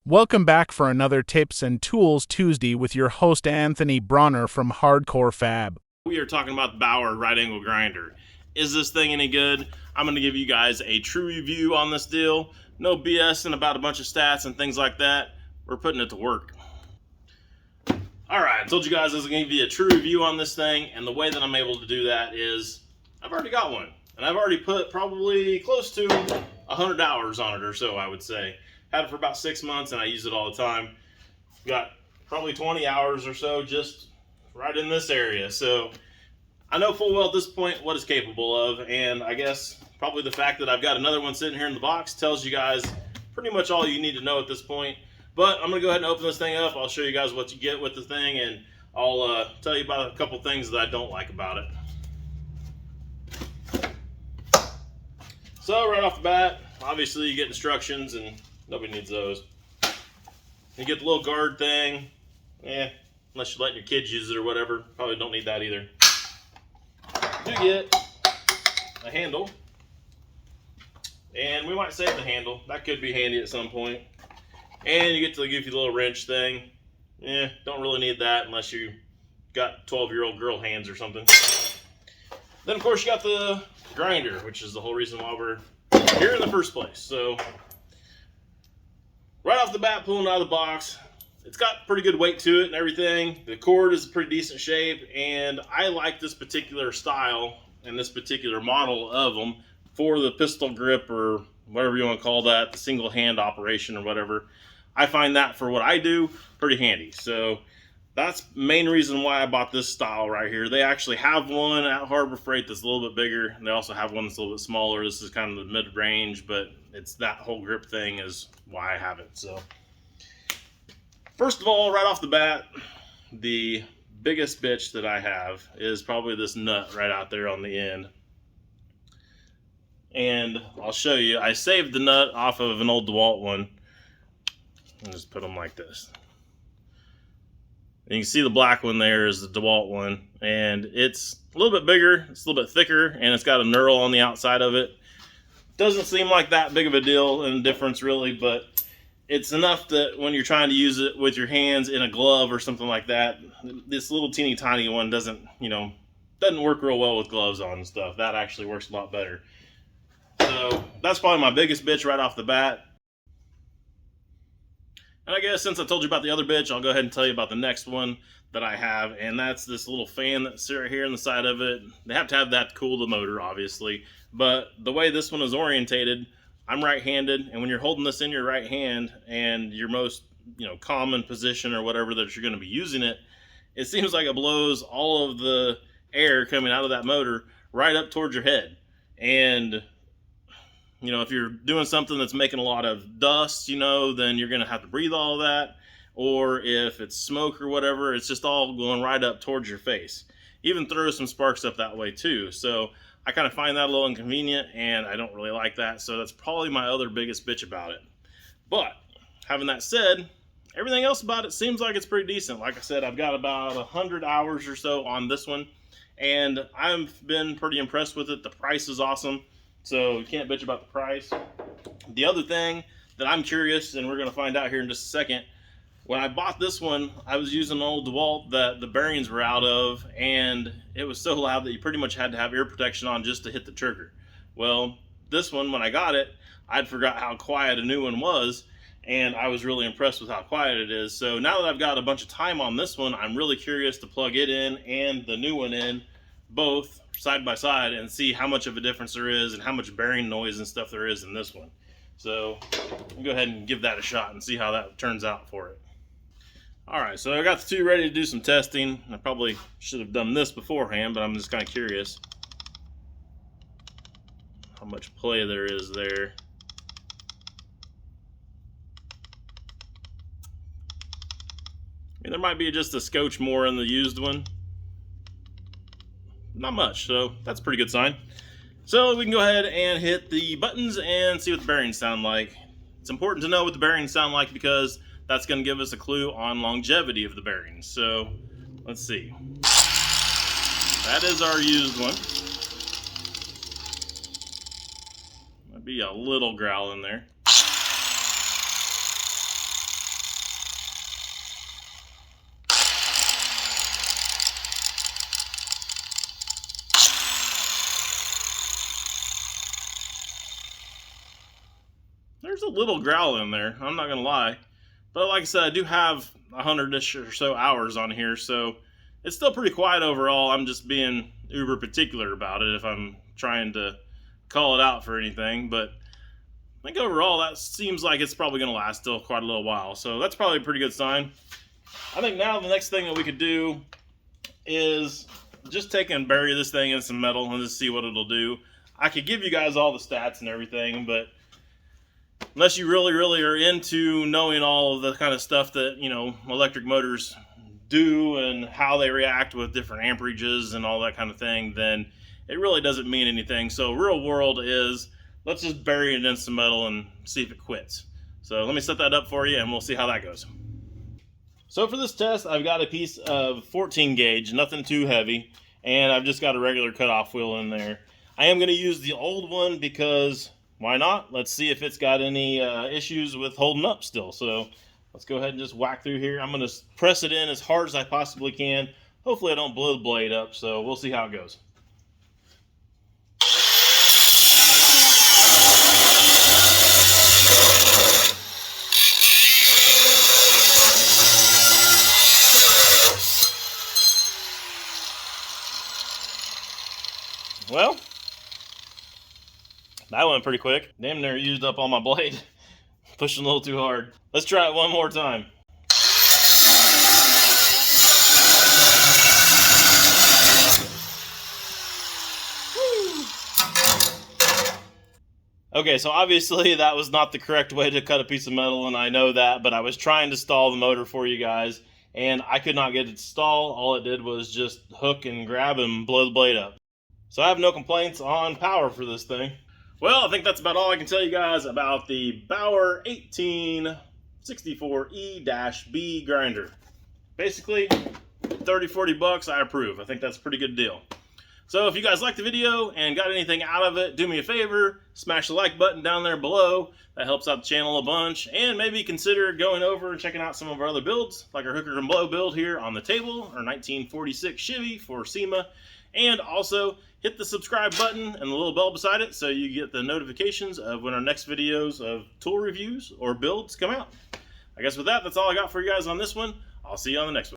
Welcome back for another Tips and Tools Tuesday with your host Anthony Bronner from Hardcore Fab. We are talking about the Bauer right angle grinder. Is this thing any good? I'm going to give you guys a true review on this deal. No BSing about a bunch of stats and things like that. We're putting it to work. Alright, I told you guys I was going to give you a true review on this thing, and the way that I'm able to do that is I've already got one. And I've already put probably close to 100 hours on it or so, I would say. Had it for about 6 months and I use it all the time. Got probably 20 hours or so just right in this area. So I know full well at this point what it's capable of, and I guess probably the fact that I've got another one sitting here in the box tells you guys pretty much all you need to know at this point. But I'm going to go ahead and open this thing up. I'll show you guys what you get with the thing, and I'll tell you about a couple things that I don't like about it. So right off the bat, obviously you get instructions, and nobody needs those. You get the little guard thing. Unless you're letting your kids use it or whatever. Probably don't need that either. You get a handle. And we might save the handle. That could be handy at some point. And you get the goofy little wrench thing. Don't really need that unless you got 12-year-old girl hands or something. Then of course you got the grinder, which is the whole reason why we're here in the first place. So right off the bat, pulling out of the box, it's got pretty good weight to it and everything. The cord is pretty decent shape, and I like this particular style and this particular model of them for the pistol grip, or whatever you want to call that, the single hand operation or whatever. I find that for what I do pretty handy. So that's the main reason why I bought this style right here. They actually have one at Harbor Freight that's a little bit bigger, and they also have one that's a little bit smaller. This is kind of the mid-range, but it's that whole grip thing is why I have it. So first of all, right off the bat, the biggest bitch that I have is probably this nut right out there on the end. And I'll show you. I saved the nut off of an old DeWalt one. And just put them like this. And you can see the black one there is the DeWalt one. And it's a little bit bigger, it's a little bit thicker, and it's got a knurl on the outside of it. Doesn't seem like that big of a deal and difference really, but it's enough that when you're trying to use it with your hands in a glove or something like that, this little teeny tiny one doesn't work real well with gloves on and stuff. That actually works a lot better. So that's probably my biggest bitch right off the bat. And I guess since I told you about the other bitch, I'll go ahead and tell you about the next one that I have, and that's this little fan that's right here on the side of it. They have to have that to cool the motor, obviously, but the way this one is orientated, I'm right-handed, and when you're holding this in your right hand and your most common position or whatever that you're going to be using it, it seems like it blows all of the air coming out of that motor right up towards your head. And if you're doing something that's making a lot of dust, then you're going to have to breathe all of that. Or if it's smoke or whatever, it's just all going right up towards your face. Even throws some sparks up that way too. So I kind of find that a little inconvenient, and I don't really like that. So that's probably my other biggest bitch about it. But having that said, everything else about it seems like it's pretty decent. Like I said, I've got about 100 hours or so on this one, and I've been pretty impressed with it. The price is awesome. So you can't bitch about the price. The other thing that I'm curious, and we're going to find out here in just a second, when I bought this one, I was using an old DeWalt that the bearings were out of, and it was so loud that you pretty much had to have ear protection on just to hit the trigger. Well, this one, when I got it, I'd forgot how quiet a new one was, and I was really impressed with how quiet it is. So now that I've got a bunch of time on this one, I'm really curious to plug it in and the new one in, both side by side, and see how much of a difference there is and how much bearing noise and stuff there is in this one. So I'll go ahead and give that a shot and see how that turns out for it. Alright, so I got the two ready to do some testing. I probably should have done this beforehand, but I'm just kind of curious how much play there is there. I mean, there might be just a scotch more in the used one. Not much, so that's a pretty good sign. So we can go ahead and hit the buttons and see what the bearings sound like. It's important to know what the bearings sound like because that's going to give us a clue on longevity of the bearings. So let's see. That is our used one. Might be a little growl in there. little growl in there, I'm not gonna lie. But like I said, I do have 100-ish or so hours on here, so it's still pretty quiet overall. I'm just being uber particular about it if I'm trying to call it out for anything. But I think overall that seems like it's probably going to last still quite a little while. So that's probably a pretty good sign. I think now the next thing that we could do is just take and bury this thing in some metal and just see what it'll do. I could give you guys all the stats and everything, but unless you really are into knowing all of the kind of stuff that, you know, electric motors do and how they react with different amperages and all that kind of thing, then it really doesn't mean anything. So real world is, let's just bury it in some metal and see if it quits. So let me set that up for you and we'll see how that goes. So for this test, I've got a piece of 14 gauge, nothing too heavy, and I've just got a regular cutoff wheel in there. I am going to use the old one because why not? Let's see if it's got any issues with holding up still. So let's go ahead and just whack through here. I'm going to press it in as hard as I possibly can. Hopefully I don't blow the blade up, so we'll see how it goes. Well, that went pretty quick. Damn near used up all my blade. Pushing a little too hard. Let's try it one more time. Okay, so obviously that was not the correct way to cut a piece of metal, and I know that, but I was trying to stall the motor for you guys, and I could not get it to stall. All it did was just hook and grab and blow the blade up. So I have no complaints on power for this thing. Well, I think that's about all I can tell you guys about the Bauer 1864E-B grinder. Basically, 30-40 bucks, I approve. I think that's a pretty good deal. So if you guys liked the video and got anything out of it, do me a favor, smash the like button down there below. That helps out the channel a bunch. And maybe consider going over and checking out some of our other builds, like our hooker and blow build here on the table, our 1946 Chevy for SEMA. And also hit the subscribe button and the little bell beside it so you get the notifications of when our next videos of tool reviews or builds come out. I guess with that, that's all I got for you guys on this one. I'll see you on the next one.